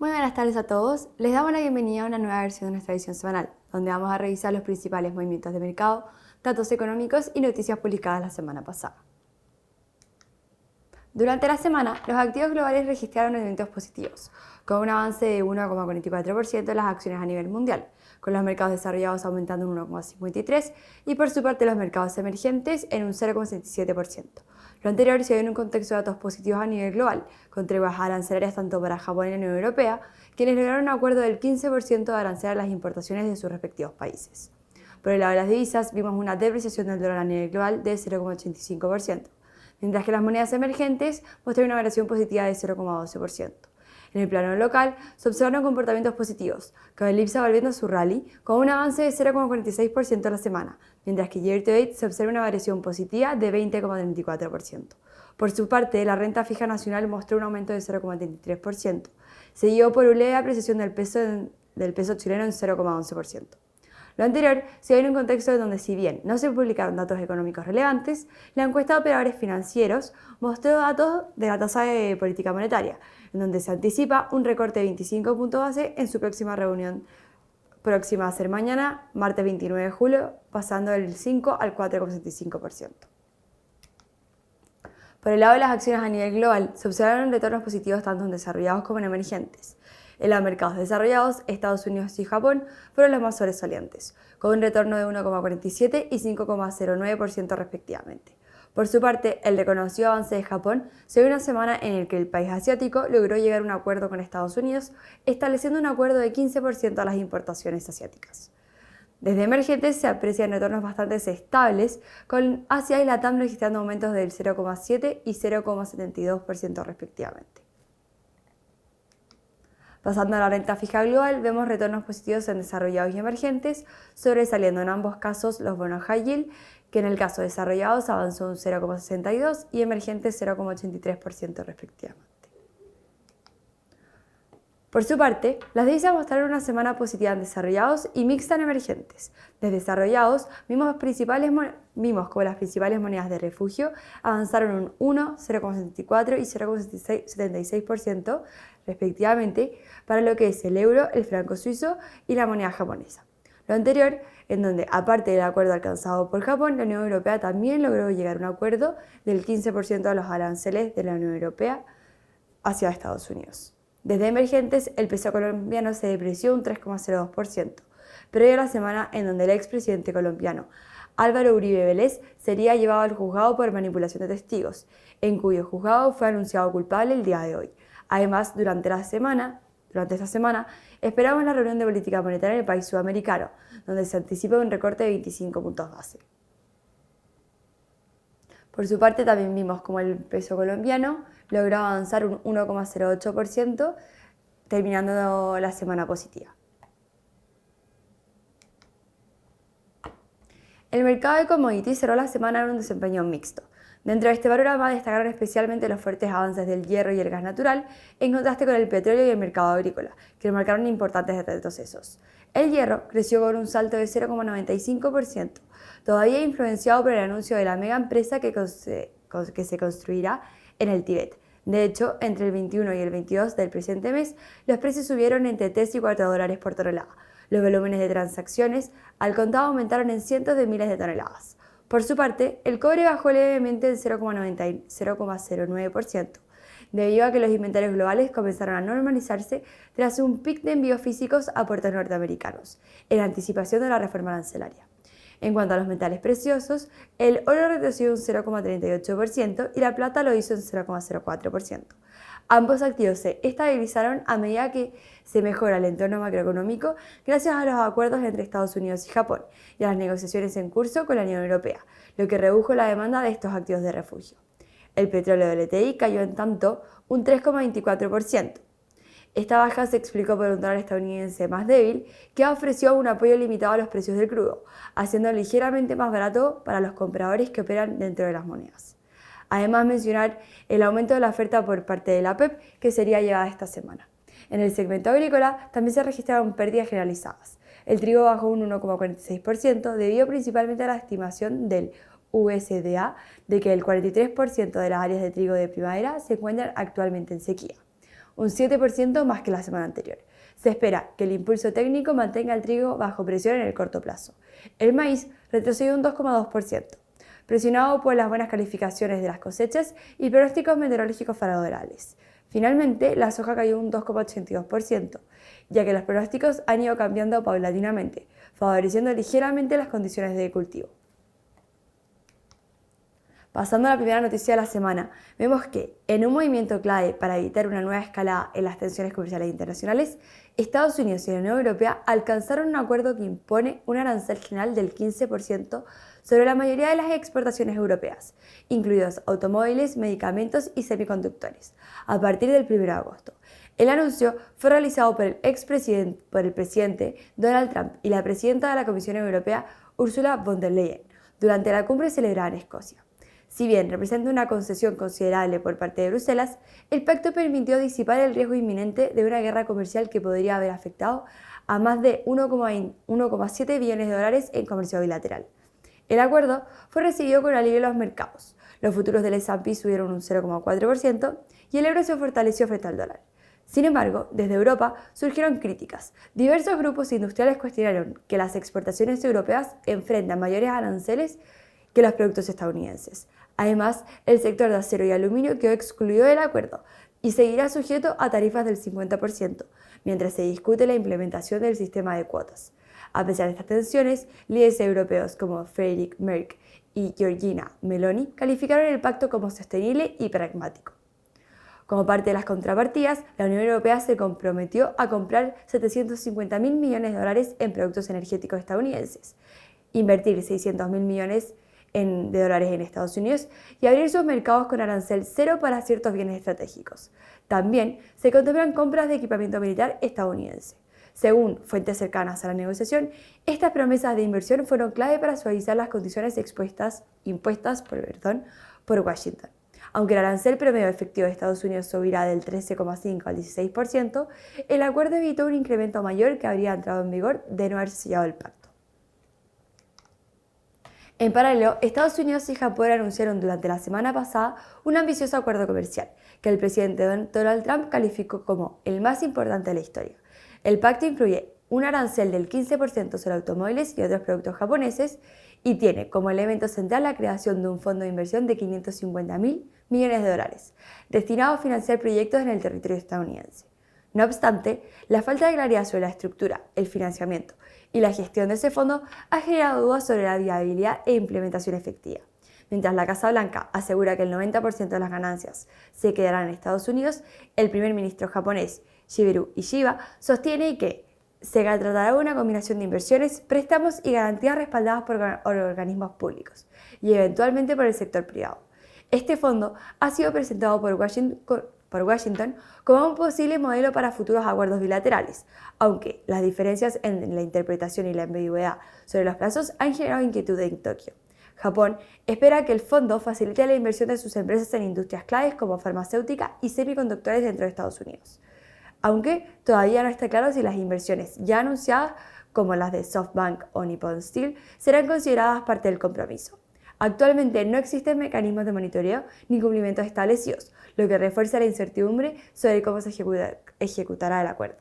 Muy buenas tardes a todos. Les damos la bienvenida a una nueva versión de nuestra edición semanal, donde vamos a revisar los principales movimientos de mercado, datos económicos y noticias publicadas la semana pasada. Durante la semana, los activos globales registraron movimientos positivos, con un avance de 1,44% en las acciones a nivel mundial, con los mercados desarrollados aumentando un 1,53% y por su parte los mercados emergentes en un 0,67%. Lo anterior se dio en un contexto de datos positivos a nivel global, con treguas arancelarias tanto para Japón y la Unión Europea, quienes lograron un acuerdo del 15% de arancelar las importaciones de sus respectivos países. Por el lado de las divisas, vimos una depreciación del dólar a nivel global de 0,85%, mientras que las monedas emergentes mostraron una variación positiva de 0,12%. En el plano local, se observaron comportamientos positivos, con el IPSA volviendo a su rally, con un avance de 0,46% a la semana, mientras que year to date se observa una variación positiva de 20,34%. Por su parte, la renta fija nacional mostró un aumento de 0,33%, seguido por una leve apreciación del peso chileno en 0,11%. Lo anterior se dio en un contexto donde, si bien no se publicaron datos económicos relevantes, la encuesta de operadores financieros mostró datos de la tasa de política monetaria, en donde se anticipa un recorte de 25 puntos base en su próxima reunión, próxima a ser mañana, martes 29 de julio, pasando del 5 al 4,75%. Por el lado de las acciones a nivel global, se observaron retornos positivos tanto en desarrollados como en emergentes. En los mercados desarrollados, Estados Unidos y Japón fueron los más sobresalientes, con un retorno de 1,47 y 5,09% respectivamente. Por su parte, el reconocido avance de Japón se dio una semana en el que el país asiático logró llegar a un acuerdo con Estados Unidos, estableciendo un acuerdo de 15% a las importaciones asiáticas. Desde emergentes se aprecian retornos bastante estables, con Asia y Latam registrando aumentos del 0,7 y 0,72% respectivamente. Pasando a la renta fija global, vemos retornos positivos en desarrollados y emergentes, sobresaliendo en ambos casos los bonos high yield, que en el caso de desarrollados avanzó un 0,62 y emergentes 0,83% respectivamente. Por su parte, las divisas mostraron una semana positiva en desarrollados y mixta en emergentes. Desde desarrollados, vimos como las principales monedas de refugio avanzaron un 1, 0,74 y 0,76% respectivamente para lo que es el euro, el franco suizo y la moneda japonesa. Lo anterior, en donde, aparte del acuerdo alcanzado por Japón, la Unión Europea también logró llegar a un acuerdo del 15% de los aranceles de la Unión Europea hacia Estados Unidos. Desde emergentes, el peso colombiano se depreció un 3,02%, previo a la semana en donde el expresidente colombiano Álvaro Uribe Vélez sería llevado al juzgado por manipulación de testigos, en cuyo juzgado fue anunciado culpable el día de hoy. Además, durante esta semana, esperamos la reunión de política monetaria en el país sudamericano, donde se anticipa un recorte de 25 puntos base. Por su parte, también vimos como el peso colombiano logró avanzar un 1,08%, terminando la semana positiva. El mercado de commodities cerró la semana en un desempeño mixto. Dentro de este panorama destacaron especialmente los fuertes avances del hierro y el gas natural, en contraste con el petróleo y el mercado agrícola, que marcaron importantes retrocesos. El hierro creció con un salto de 0,95%, todavía influenciado por el anuncio de la mega empresa que se construirá en el Tíbet. De hecho, entre el 21 y el 22 del presente mes, los precios subieron entre 3 y 4 dólares por tonelada. Los volúmenes de transacciones al contado aumentaron en cientos de miles de toneladas. Por su parte, el cobre bajó levemente en 0,09%, debido a que los inventarios globales comenzaron a normalizarse tras un pic de envíos físicos a puertos norteamericanos, en anticipación de la reforma arancelaria. En cuanto a los metales preciosos, el oro retrocedió un 0,38% y la plata lo hizo en 0,04%. Ambos activos se estabilizaron a medida que se mejora el entorno macroeconómico gracias a los acuerdos entre Estados Unidos y Japón y a las negociaciones en curso con la Unión Europea, lo que redujo la demanda de estos activos de refugio. El petróleo WTI cayó en tanto un 3,24%. Esta baja se explicó por un dólar estadounidense más débil que ofreció un apoyo limitado a los precios del crudo, haciendo ligeramente más barato para los compradores que operan dentro de las monedas. Además, mencionar el aumento de la oferta por parte de la PEP que sería llevada esta semana. En el segmento agrícola también se registraron pérdidas generalizadas. El trigo bajó un 1,46% debido principalmente a la estimación del USDA de que el 43% de las áreas de trigo de primavera se encuentran actualmente en sequía. un 7% más que la semana anterior. Se espera que el impulso técnico mantenga el trigo bajo presión en el corto plazo. El maíz retrocedió un 2,2%, presionado por las buenas calificaciones de las cosechas y pronósticos meteorológicos favorables. Finalmente, la soja cayó un 2,82%, ya que los pronósticos han ido cambiando paulatinamente, favoreciendo ligeramente las condiciones de cultivo. Pasando a la primera noticia de la semana, vemos que, en un movimiento clave para evitar una nueva escalada en las tensiones comerciales internacionales, Estados Unidos y la Unión Europea alcanzaron un acuerdo que impone un arancel general del 15% sobre la mayoría de las exportaciones europeas, incluidos automóviles, medicamentos y semiconductores, a partir del 1 de agosto. El anuncio fue realizado por el presidente Donald Trump y la presidenta de la Comisión Europea, Ursula von der Leyen, durante la cumbre celebrada en Escocia. Si bien representa una concesión considerable por parte de Bruselas, el pacto permitió disipar el riesgo inminente de una guerra comercial que podría haber afectado a más de 1,7 billones de dólares en comercio bilateral. El acuerdo fue recibido con alivio en los mercados. Los futuros del S&P subieron un 0,4% y el euro se fortaleció frente al dólar. Sin embargo, desde Europa surgieron críticas. Diversos grupos industriales cuestionaron que las exportaciones europeas enfrentan mayores aranceles que los productos estadounidenses. Además, el sector de acero y aluminio quedó excluido del acuerdo y seguirá sujeto a tarifas del 50%, mientras se discute la implementación del sistema de cuotas. A pesar de estas tensiones, líderes europeos como Friedrich Merz y Giorgia Meloni calificaron el pacto como sostenible y pragmático. Como parte de las contrapartidas, la Unión Europea se comprometió a comprar 750.000 millones de dólares en productos energéticos estadounidenses, invertir 600.000 millones de dólares en Estados Unidos y abrir sus mercados con arancel cero para ciertos bienes estratégicos. También se contemplan compras de equipamiento militar estadounidense. Según fuentes cercanas a la negociación, estas promesas de inversión fueron clave para suavizar las condiciones impuestas por Washington. Aunque el arancel promedio efectivo de Estados Unidos subirá del 13,5 al 16%, el acuerdo evitó un incremento mayor que habría entrado en vigor de no haberse sellado el pacto. En paralelo, Estados Unidos y Japón anunciaron durante la semana pasada un ambicioso acuerdo comercial, que el presidente Donald Trump calificó como el más importante de la historia. El pacto incluye un arancel del 15% sobre automóviles y otros productos japoneses y tiene como elemento central la creación de un fondo de inversión de 550.000 millones de dólares, destinado a financiar proyectos en el territorio estadounidense. No obstante, la falta de claridad sobre la estructura, el financiamiento y la gestión de ese fondo ha generado dudas sobre la viabilidad e implementación efectiva. Mientras la Casa Blanca asegura que el 90% de las ganancias se quedarán en Estados Unidos, el primer ministro japonés, Shigeru Ishiba, sostiene que se tratará de una combinación de inversiones, préstamos y garantías respaldadas por organismos públicos y eventualmente por el sector privado. Este fondo ha sido presentado por Washington como un posible modelo para futuros acuerdos bilaterales, aunque las diferencias en la interpretación y la ambigüedad sobre los plazos han generado inquietud en Tokio. Japón espera que el fondo facilite la inversión de sus empresas en industrias claves como farmacéutica y semiconductores dentro de Estados Unidos, aunque todavía no está claro si las inversiones ya anunciadas, como las de SoftBank o Nippon Steel, serán consideradas parte del compromiso. Actualmente no existen mecanismos de monitoreo ni cumplimientos establecidos, lo que refuerza la incertidumbre sobre cómo se ejecutará el acuerdo.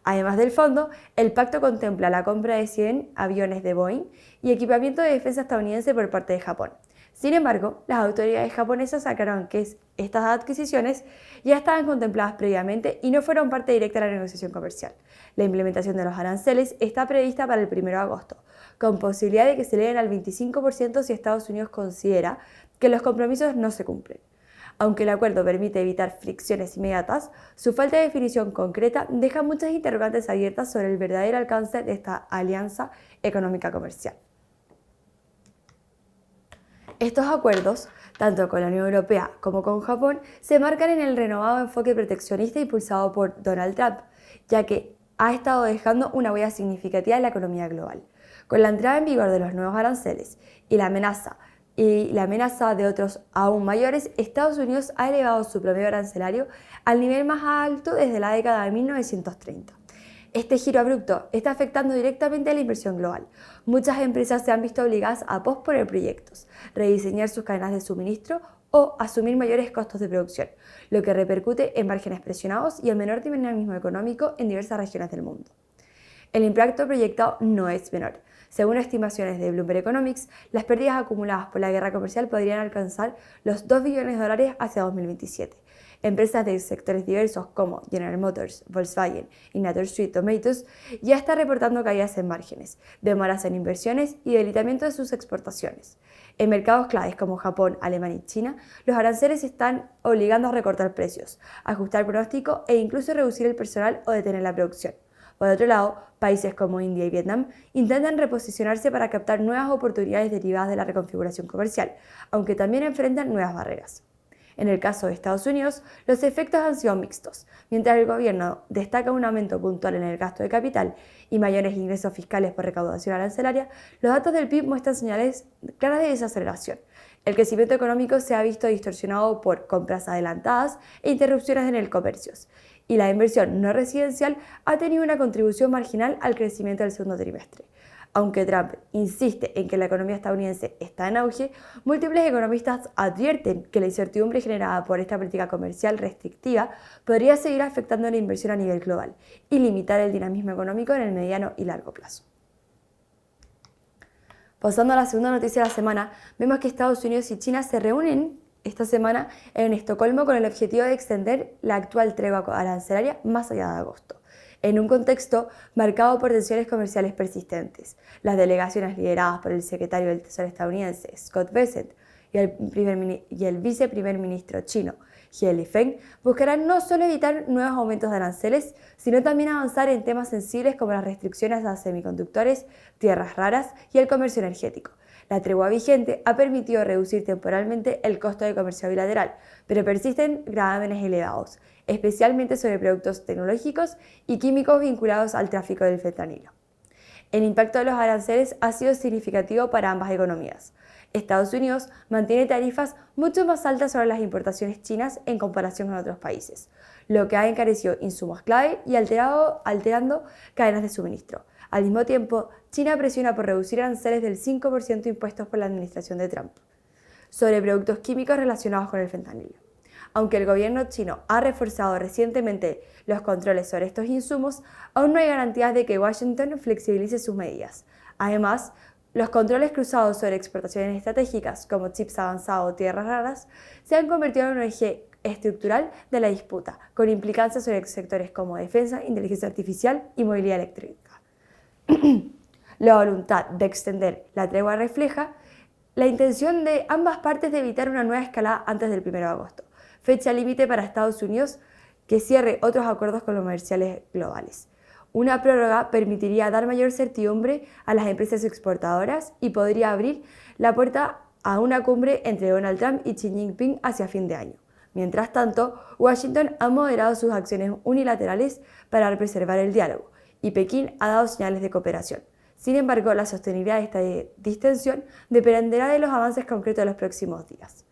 Además del fondo, el pacto contempla la compra de 100 aviones de Boeing y equipamiento de defensa estadounidense por parte de Japón. Sin embargo, las autoridades japonesas aclararon que estas adquisiciones ya estaban contempladas previamente y no fueron parte directa de la negociación comercial. La implementación de los aranceles está prevista para el 1 de agosto, con posibilidad de que se eleven al 25% si Estados Unidos considera que los compromisos no se cumplen. Aunque el acuerdo permite evitar fricciones inmediatas, su falta de definición concreta deja muchas interrogantes abiertas sobre el verdadero alcance de esta alianza económica comercial. Estos acuerdos, tanto con la Unión Europea como con Japón, se marcan en el renovado enfoque proteccionista impulsado por Donald Trump, ya que ha estado dejando una huella significativa en la economía global. Con la entrada en vigor de los nuevos aranceles y la amenaza de otros aún mayores, Estados Unidos ha elevado su promedio arancelario al nivel más alto desde la década de 1930. Este giro abrupto está afectando directamente a la inversión global. Muchas empresas se han visto obligadas a posponer proyectos, rediseñar sus cadenas de suministro o asumir mayores costos de producción, lo que repercute en márgenes presionados y el menor dinamismo económico en diversas regiones del mundo. El impacto proyectado no es menor. Según estimaciones de Bloomberg Economics, las pérdidas acumuladas por la guerra comercial podrían alcanzar los $2 billones hacia 2027. Empresas de sectores diversos como General Motors, Volkswagen y Nature Sweet Tomatoes ya están reportando caídas en márgenes, demoras en inversiones y debilitamiento de sus exportaciones. En mercados claves como Japón, Alemania y China, los aranceles están obligando a recortar precios, ajustar pronóstico e incluso reducir el personal o detener la producción. Por otro lado, países como India y Vietnam intentan reposicionarse para captar nuevas oportunidades derivadas de la reconfiguración comercial, aunque también enfrentan nuevas barreras. En el caso de Estados Unidos, los efectos han sido mixtos. Mientras el gobierno destaca un aumento puntual en el gasto de capital y mayores ingresos fiscales por recaudación arancelaria, los datos del PIB muestran señales claras de desaceleración. El crecimiento económico se ha visto distorsionado por compras adelantadas e interrupciones en el comercio, y la inversión no residencial ha tenido una contribución marginal al crecimiento del segundo trimestre. Aunque Trump insiste en que la economía estadounidense está en auge, múltiples economistas advierten que la incertidumbre generada por esta política comercial restrictiva podría seguir afectando la inversión a nivel global y limitar el dinamismo económico en el mediano y largo plazo. Pasando a la segunda noticia de la semana, vemos que Estados Unidos y China se reúnen esta semana en Estocolmo con el objetivo de extender la actual tregua arancelaria más allá de agosto. En un contexto marcado por tensiones comerciales persistentes, las delegaciones lideradas por el secretario del Tesoro estadounidense, Scott Bessent, y el viceprimer ministro chino, He Lifeng, buscarán no solo evitar nuevos aumentos de aranceles, sino también avanzar en temas sensibles como las restricciones a semiconductores, tierras raras y el comercio energético. La tregua vigente ha permitido reducir temporalmente el costo de comercio bilateral, pero persisten gravámenes elevados, especialmente sobre productos tecnológicos y químicos vinculados al tráfico del fentanilo. El impacto de los aranceles ha sido significativo para ambas economías. Estados Unidos mantiene tarifas mucho más altas sobre las importaciones chinas en comparación con otros países, lo que ha encarecido insumos clave y alterando cadenas de suministro. Al mismo tiempo, China presiona por reducir aranceles del 5% impuestos por la administración de Trump sobre productos químicos relacionados con el fentanilo. Aunque el gobierno chino ha reforzado recientemente los controles sobre estos insumos, aún no hay garantías de que Washington flexibilice sus medidas. Además, los controles cruzados sobre exportaciones estratégicas como chips avanzados o tierras raras se han convertido en un eje estructural de la disputa, con implicancias sobre sectores como defensa, inteligencia artificial y movilidad eléctrica. La voluntad de extender la tregua refleja la intención de ambas partes de evitar una nueva escalada antes del 1 de agosto, fecha límite para Estados Unidos que cierre otros acuerdos comerciales globales. Una prórroga permitiría dar mayor certidumbre a las empresas exportadoras y podría abrir la puerta a una cumbre entre Donald Trump y Xi Jinping hacia fin de año. Mientras tanto, Washington ha moderado sus acciones unilaterales para preservar el diálogo, y Pekín ha dado señales de cooperación. Sin embargo, la sostenibilidad de esta distensión dependerá de los avances concretos de los próximos días,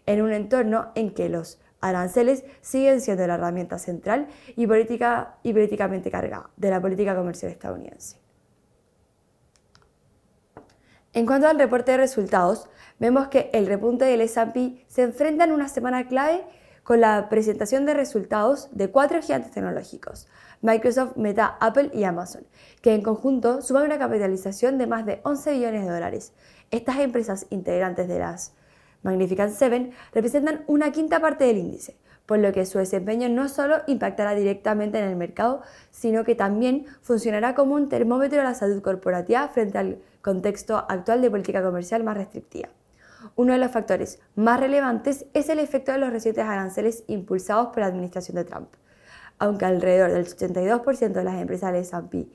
en un entorno en que los aranceles siguen siendo la herramienta central y políticamente cargada de la política comercial estadounidense. En cuanto al reporte de resultados, vemos que el repunte del S&P se enfrenta en una semana clave con la presentación de resultados de 4 gigantes tecnológicos, Microsoft, Meta, Apple y Amazon, que en conjunto suman una capitalización de más de $11 billones. Estas empresas integrantes de las Magnificent Seven representan una quinta parte del índice, por lo que su desempeño no solo impactará directamente en el mercado, sino que también funcionará como un termómetro de la salud corporativa frente al contexto actual de política comercial más restrictiva. Uno de los factores más relevantes es el efecto de los recientes aranceles impulsados por la administración de Trump. Aunque alrededor del 82% de las empresas del S&P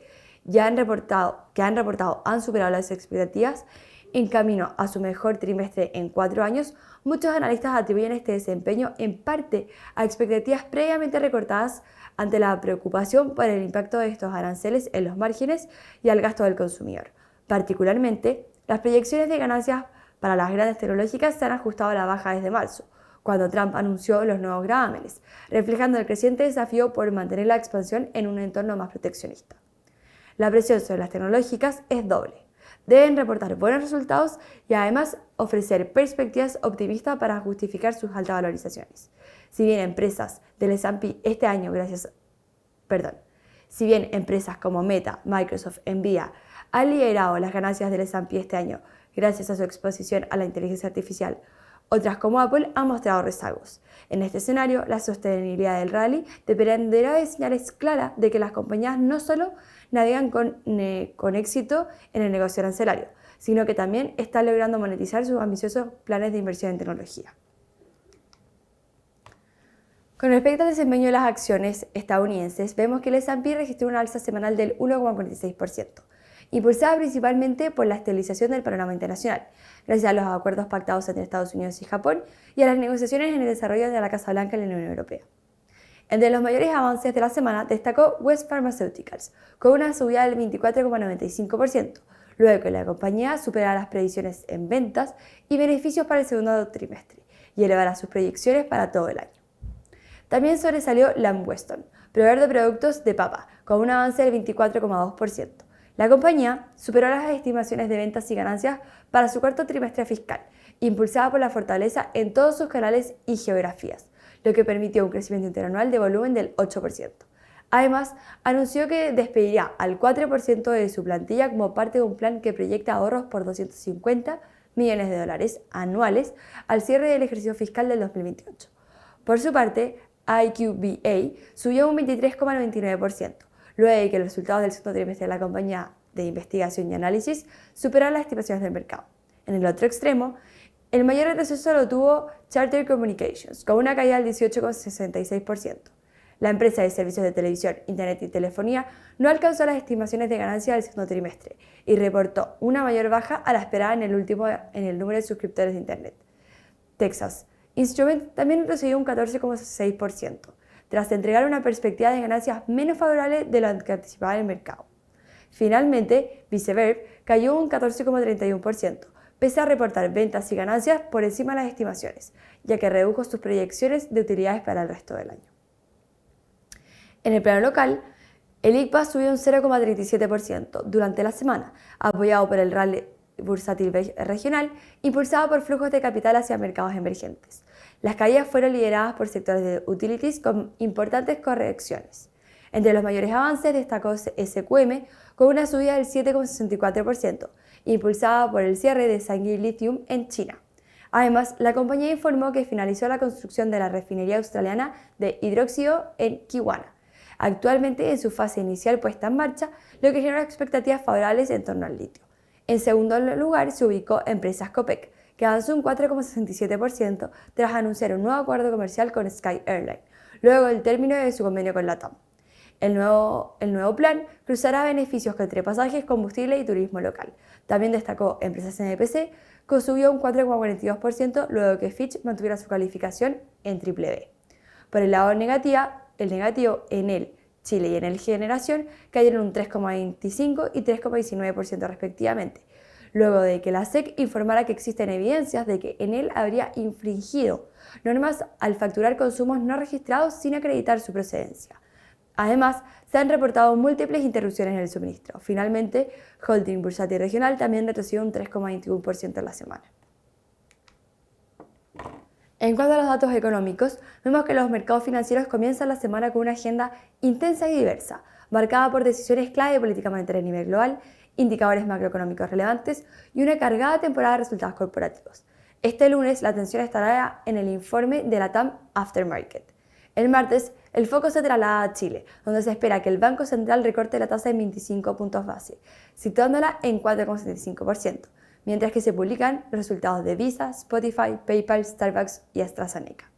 que han reportado han superado las expectativas, en camino a su mejor trimestre en 4 años, muchos analistas atribuyen este desempeño en parte a expectativas previamente recortadas ante la preocupación por el impacto de estos aranceles en los márgenes y al gasto del consumidor. Particularmente, las proyecciones de ganancias para las grandes tecnológicas se han ajustado a la baja desde marzo, cuando Trump anunció los nuevos gravámenes, reflejando el creciente desafío por mantener la expansión en un entorno más proteccionista. La presión sobre las tecnológicas es doble. deben reportar buenos resultados y además ofrecer perspectivas optimistas para justificar sus altas valorizaciones. Si bien empresas del S&P este año, si bien empresas como Meta, Microsoft, Nvidia han liderado las ganancias del S&P este año gracias a su exposición a la inteligencia artificial, otras como Apple han mostrado rezagos. En este escenario, la sostenibilidad del rally dependerá de señales claras de que las compañías no solo navegan con éxito en el negocio arancelario, sino que también están logrando monetizar sus ambiciosos planes de inversión en tecnología. Con respecto al desempeño de las acciones estadounidenses, vemos que el S&P registró una alza semanal del 1,46%, impulsada principalmente por la estabilización del panorama internacional, gracias a los acuerdos pactados entre Estados Unidos y Japón y a las negociaciones en el desarrollo de la Casa Blanca en la Unión Europea. Entre los mayores avances de la semana destacó West Pharmaceuticals, con una subida del 24,95%, luego que la compañía superara las predicciones en ventas y beneficios para el segundo trimestre y elevara sus proyecciones para todo el año. También sobresalió Lamb Weston, proveedor de productos de papa, con un avance del 24,2%. La compañía superó las estimaciones de ventas y ganancias para su cuarto trimestre fiscal, impulsada por la fortaleza en todos sus canales y geografías, lo que permitió un crecimiento interanual de volumen del 8%. Además, anunció que despediría al 4% de su plantilla como parte de un plan que proyecta ahorros por $250 millones anuales al cierre del ejercicio fiscal del 2028. Por su parte, IQVA subió un 23,99%, luego de que los resultados del segundo trimestre de la compañía de investigación y análisis superaron las estimaciones del mercado. En el otro extremo, el mayor retroceso lo tuvo Charter Communications, con una caída del 18,66%. La empresa de servicios de televisión, internet y telefonía no alcanzó las estimaciones de ganancia del segundo trimestre y reportó una mayor baja a la esperada en el número de suscriptores de internet. Texas Instruments también retrocedió un 14,6%, tras entregar una perspectiva de ganancias menos favorable de lo que anticipaba el mercado. Finalmente, Viceverb cayó un 14,31%, pese a reportar ventas y ganancias por encima de las estimaciones, ya que redujo sus proyecciones de utilidades para el resto del año. En el plano local, el IPSA subió un 0,37% durante la semana, apoyado por el rally bursátil regional, impulsado por flujos de capital hacia mercados emergentes. Las caídas fueron lideradas por sectores de utilities con importantes correcciones. Entre los mayores avances destacó SQM con una subida del 7,64%, impulsada por el cierre de Sanghi Lithium en China. Además, la compañía informó que finalizó la construcción de la refinería australiana de hidróxido en Kiwana, actualmente en su fase inicial puesta en marcha, lo que generó expectativas favorables en torno al litio. En segundo lugar se ubicó Empresas Copec, que avanzó un 4,67% tras anunciar un nuevo acuerdo comercial con Sky Airline, luego del término de su convenio con LATAM. El nuevo plan cruzará beneficios entre pasajes, combustible y turismo local. También destacó Empresas NPC, que subió un 4,42% luego que Fitch mantuviera su calificación en BBB. Por el lado negativo, Enel Chile y Enel Generación cayeron un 3,25% y 3,19% respectivamente, luego de que la SEC informara que existen evidencias de que Enel habría infringido normas al facturar consumos no registrados sin acreditar su procedencia. Además, se han reportado múltiples interrupciones en el suministro. Finalmente, Holding Bursátil Regional también retrocedió un 3,21% en la semana. En cuanto a los datos económicos, vemos que los mercados financieros comienzan la semana con una agenda intensa y diversa, marcada por decisiones clave de política monetaria a nivel global, indicadores macroeconómicos relevantes y una cargada temporada de resultados corporativos. Este lunes la atención estará en el informe de la TAM Aftermarket. El martes, el foco se traslada a Chile, donde se espera que el Banco Central recorte la tasa en 25 puntos base, situándola en 4,75%, mientras que se publican los resultados de Visa, Spotify, PayPal, Starbucks y AstraZeneca.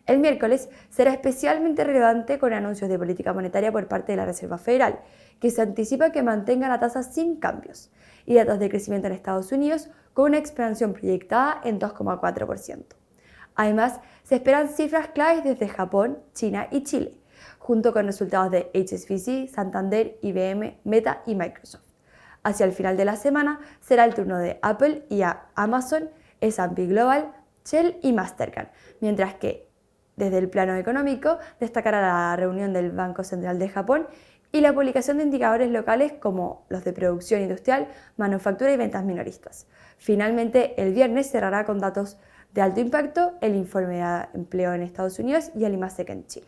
El miércoles será especialmente relevante con anuncios de política monetaria por parte de la Reserva Federal, que se anticipa que mantenga la tasa sin cambios, y datos de crecimiento en Estados Unidos con una expansión proyectada en 2,4%. Además, se esperan cifras claves desde Japón, China y Chile, junto con resultados de HSBC, Santander, IBM, Meta y Microsoft. Hacia el final de la semana será el turno de Apple y Amazon, S&P Global, Shell y Mastercard, mientras que desde el plano económico destacará la reunión del Banco Central de Japón y la publicación de indicadores locales como los de producción industrial, manufactura y ventas minoristas. Finalmente, el viernes cerrará con datos de alto impacto el informe de empleo en Estados Unidos y el IMASEC en Chile.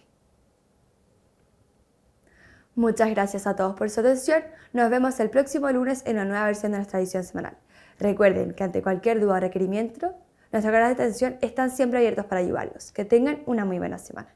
Muchas gracias a todos por su atención. Nos vemos el próximo lunes en una nueva versión de nuestra edición semanal. Recuerden que ante cualquier duda o requerimiento, nuestros canales de atención están siempre abiertos para ayudarlos. Que tengan una muy buena semana.